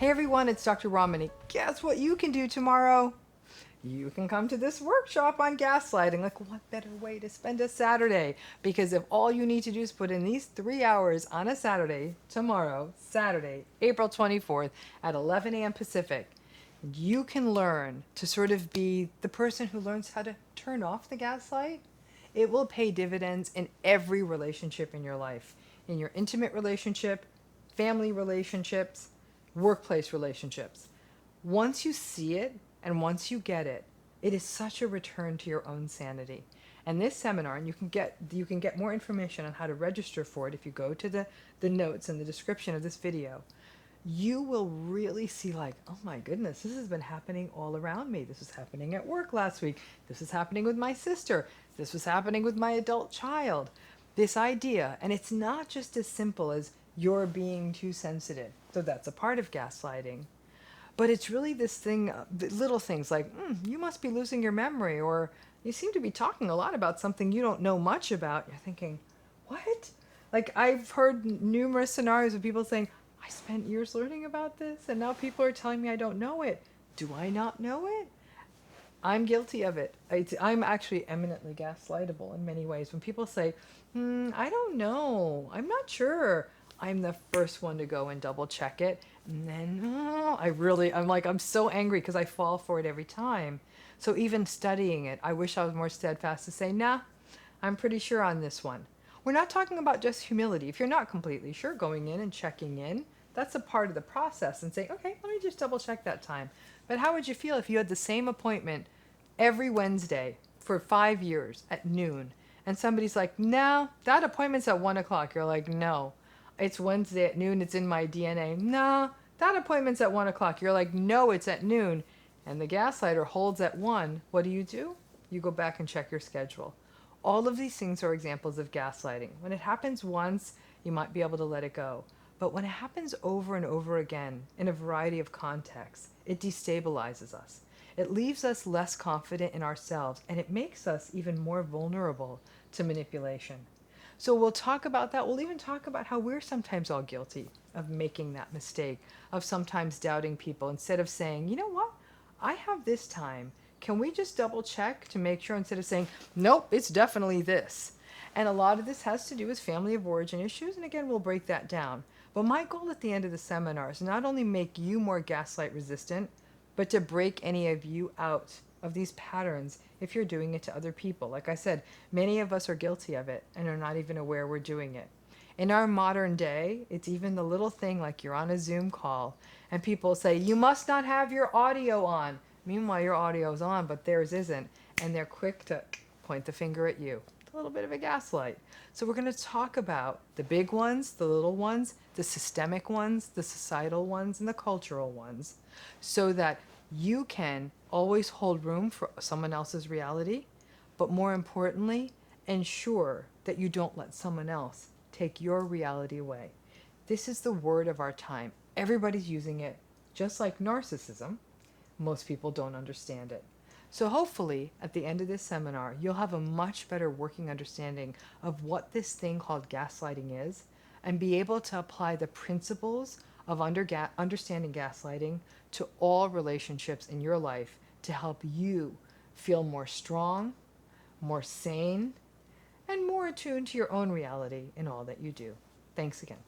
Hey everyone, it's Dr. Ramani. Guess what you can do tomorrow? You can come to this workshop on gaslighting. Like, what better way to spend a Saturday? Because if all you need to do is put in these 3 hours on a Saturday, tomorrow, Saturday, April 24th at 11 a.m. Pacific, you can learn to sort of be the person who learns how to turn off the gaslight. It will pay dividends in every relationship in your life, in your intimate relationship, family relationships, workplace relationships. Once you see it and once you get it, it is such a return to your own sanity. And this seminar, and you can get more information on how to register for it if you go to the notes and the description of this video. You will really see, like, oh my goodness, this has been happening all around me. This was happening at work last week. This was happening with my sister. This was happening with my adult child. This idea, and it's not just as simple as you're being too sensitive. So that's a part of gaslighting. But it's really this thing, little things like, you must be losing your memory, or you seem to be talking a lot about something you don't know much about. You're thinking, what? Like, I've heard numerous scenarios of people saying, I spent years learning about this, and now people are telling me I don't know it. Do I not know it? I'm guilty of it. I'm actually eminently gaslightable in many ways. When people say, I don't know, I'm not sure, I'm the first one to go and double check it. And then, I'm so angry because I fall for it every time. So even studying it, I wish I was more steadfast to say, nah, I'm pretty sure on this one. We're not talking about just humility. If you're not completely sure, going in and checking in, that's a part of the process, and saying, okay, let me just double check that time. But how would you feel if you had the same appointment every Wednesday for 5 years at noon, and somebody's like, no, that appointment's at 1 o'clock. You're like, no, it's Wednesday at noon. It's in my DNA. No, that appointment's at 1 o'clock. You're like, no, it's at noon. And the gaslighter holds at 1. What do? You go back and check your schedule. All of these things are examples of gaslighting. When it happens once, you might be able to let it go. But when it happens over and over again in a variety of contexts, it destabilizes us. It leaves us less confident in ourselves, and it makes us even more vulnerable to manipulation. So we'll talk about that. We'll even talk about how we're sometimes all guilty of making that mistake, of sometimes doubting people instead of saying, you know what, I have this time. Can we just double check to make sure, instead of saying, nope, it's definitely this. And a lot of this has to do with family of origin issues. And again, we'll break that down. But my goal at the end of the seminar is not only make you more gaslight resistant, but to break any of you out of these patterns if you're doing it to other people. Like I said, many of us are guilty of it and are not even aware we're doing it. In our modern day, it's even the little thing like you're on a Zoom call and people say, you must not have your audio on. Meanwhile, your audio's on, but theirs isn't. And they're quick to point the finger at you. It's a little bit of a gaslight. So we're going to talk about the big ones, the little ones, the systemic ones, the societal ones, and the cultural ones, so that you can always hold room for someone else's reality, but more importantly, ensure that you don't let someone else take your reality away. This is the word of our time. Everybody's using it, just like narcissism. Most people don't understand it. So hopefully, at the end of this seminar, you'll have a much better working understanding of what this thing called gaslighting is, and be able to apply the principles of understanding gaslighting to all relationships in your life to help you feel more strong, more sane, and more attuned to your own reality in all that you do. Thanks again.